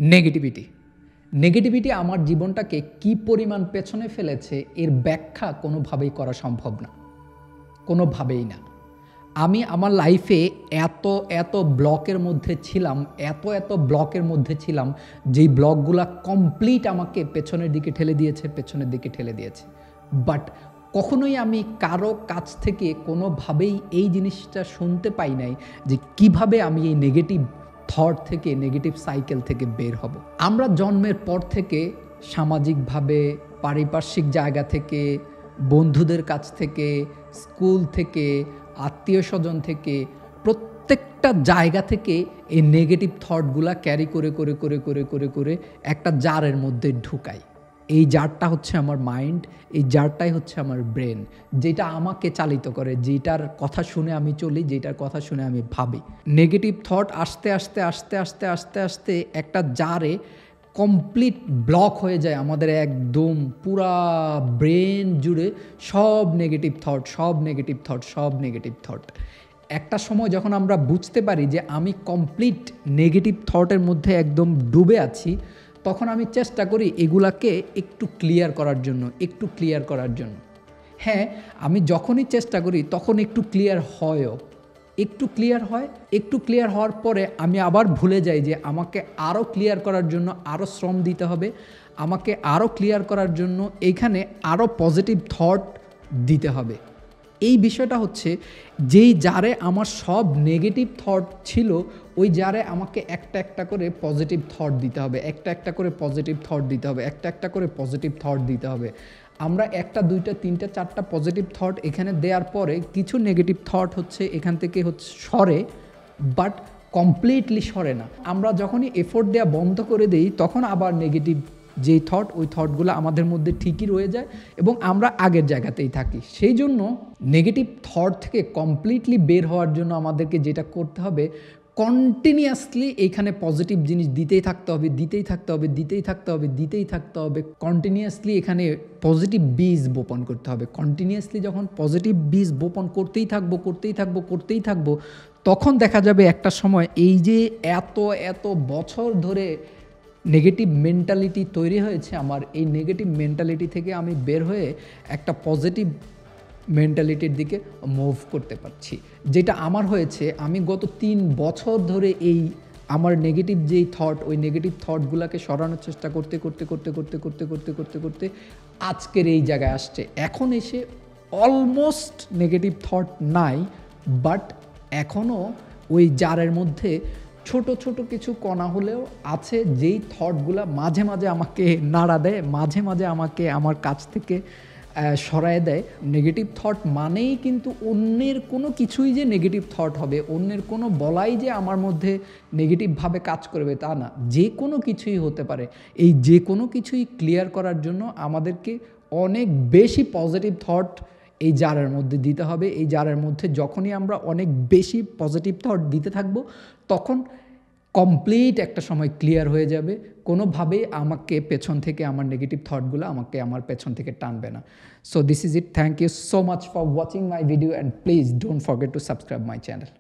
Negativity আমার জীবনটাকে কি পরিমাণ পেছনে ফেলেছে এর ব্যাখ্যা কোনোভাবেই করা সম্ভব না, কোনোভাবেই না। আমি আমার লাইফে এত ব্লকের মধ্যে ছিলাম যেই ব্লকগুলা কমপ্লিট আমাকে পেছনের দিকে ঠেলে দিয়েছে। বাট কখনোই আমি কারো কাছ থেকে কোনোভাবেই এই জিনিসটা শুনতে পাই নাই যে কিভাবে আমি এই নেগেটিভ থট থেকে, নেগেটিভ সাইকেল থেকে বের হব। আমরা জন্মের পর থেকে সামাজিকভাবে, পারিপার্শ্বিক জায়গা থেকে, বন্ধুদের কাছ থেকে, স্কুল থেকে, আত্মীয় স্বজন থেকে, প্রত্যেকটা জায়গা থেকে এই নেগেটিভ থটগুলা ক্যারি করে একটা জারের মধ্যে ঢুকাই। এই জারটা হচ্ছে আমার মাইন্ড, এই জারটাই হচ্ছে আমার ব্রেন, যেটা আমাকে চালিত করে, যেটার কথা শুনে আমি চলি, যেটার কথা শুনে আমি ভাবি। নেগেটিভ থট আস্তে একটা জারে কমপ্লিট ব্লক হয়ে যায় আমাদের, একদম পুরা ব্রেন জুড়ে সব নেগেটিভ থট। একটা সময় যখন আমরা বুঝতে পারি যে আমি কমপ্লিট নেগেটিভ থটের মধ্যে একদম ডুবে আছি, তখন আমি চেষ্টা করি এগুলাকে একটু ক্লিয়ার করার জন্য। হ্যাঁ, আমি যখনই চেষ্টা করি তখন একটু ক্লিয়ার হওয়ার পরে আমি আবার ভুলে যাই যে আমাকে আরও ক্লিয়ার করার জন্য আরও শ্রম দিতে হবে, আমাকে আরও ক্লিয়ার করার জন্য এইখানে আরও পজিটিভ থট দিতে হবে। এই বিষয়টা হচ্ছে, যেই জারে আমার সব নেগেটিভ থট ছিল, ওই জারে আমাকে একটা করে পজিটিভ থট দিতে হবে। আমরা 1, 2, 3, 4 পজিটিভ থট এখানে দেওয়ার পরে কিছু নেগেটিভ থট হচ্ছে এখান থেকে সরে, বাট কমপ্লিটলি সরে না। আমরা যখনই এফোর্ট দেওয়া বন্ধ করে দিই, তখন আবার নেগেটিভ যেই থট, ওই থটগুলো আমাদের মধ্যে ঠিকই রয়ে যায় এবং আমরা আগের জায়গাতেই থাকি। সেই জন্য নেগেটিভ থট থেকে কমপ্লিটলি বের হওয়ার জন্য আমাদেরকে যেটা করতে হবে, কন্টিনিউয়াসলি এইখানে পজিটিভ জিনিস দিতেই থাকতে হবে। কন্টিনিউয়াসলি এখানে পজিটিভ বীজ বপন করতে হবে। কন্টিনিউয়াসলি যখন পজিটিভ বীজ বপন করতেই থাকবো, তখন দেখা যাবে একটা সময় এই যে এত বছর ধরে নেগেটিভ মেন্টালিটি তৈরি হয়েছে আমার, এই নেগেটিভ মেন্টালিটি থেকে আমি বের হয়ে একটা পজিটিভ মেন্টালিটির দিকে মুভ করতে পারছি। যেটা আমার হয়েছে, আমি গত 3 বছর ধরে এই আমার নেগেটিভ যেই থট, ওই নেগেটিভ থটগুলোকে সরানোর চেষ্টা করতে আজকের এই জায়গায় আসছে। এখন এসে অলমোস্ট নেগেটিভ থট নাই, বাট এখনও ওই জারের মধ্যে ছোট কিছু কণা হলেও আছে, যেই থটগুলা মাঝে আমাকে নাড়া দেয়, মাঝে আমাকে আমার কাছ থেকে সরায় দেয়। নেগেটিভ থট মানেই কিন্তু অন্যের কোনো কিছুই যে নেগেটিভ থট হবে, অন্যের কোনো বলাই যে আমার মধ্যে নেগেটিভভাবে কাজ করবে তা না। যে কোনো কিছুই হতে পারে। এই যে কোনো কিছুই ক্লিয়ার করার জন্য আমাদেরকে অনেক বেশি পজিটিভ থট এই জারের মধ্যে দিতে হবে। এই জারের মধ্যে যখনই আমরা অনেক বেশি পজিটিভ থট দিতে থাকবো, তখন কমপ্লিট একটা সময় ক্লিয়ার হয়ে যাবে। কোনোভাবেই আমাকে পেছন থেকে আমার নেগেটিভ থটগুলো আমাকে আমার পেছন থেকে টানবে না। So this is it. Thank you so much for watching my video and please don't forget to subscribe my channel.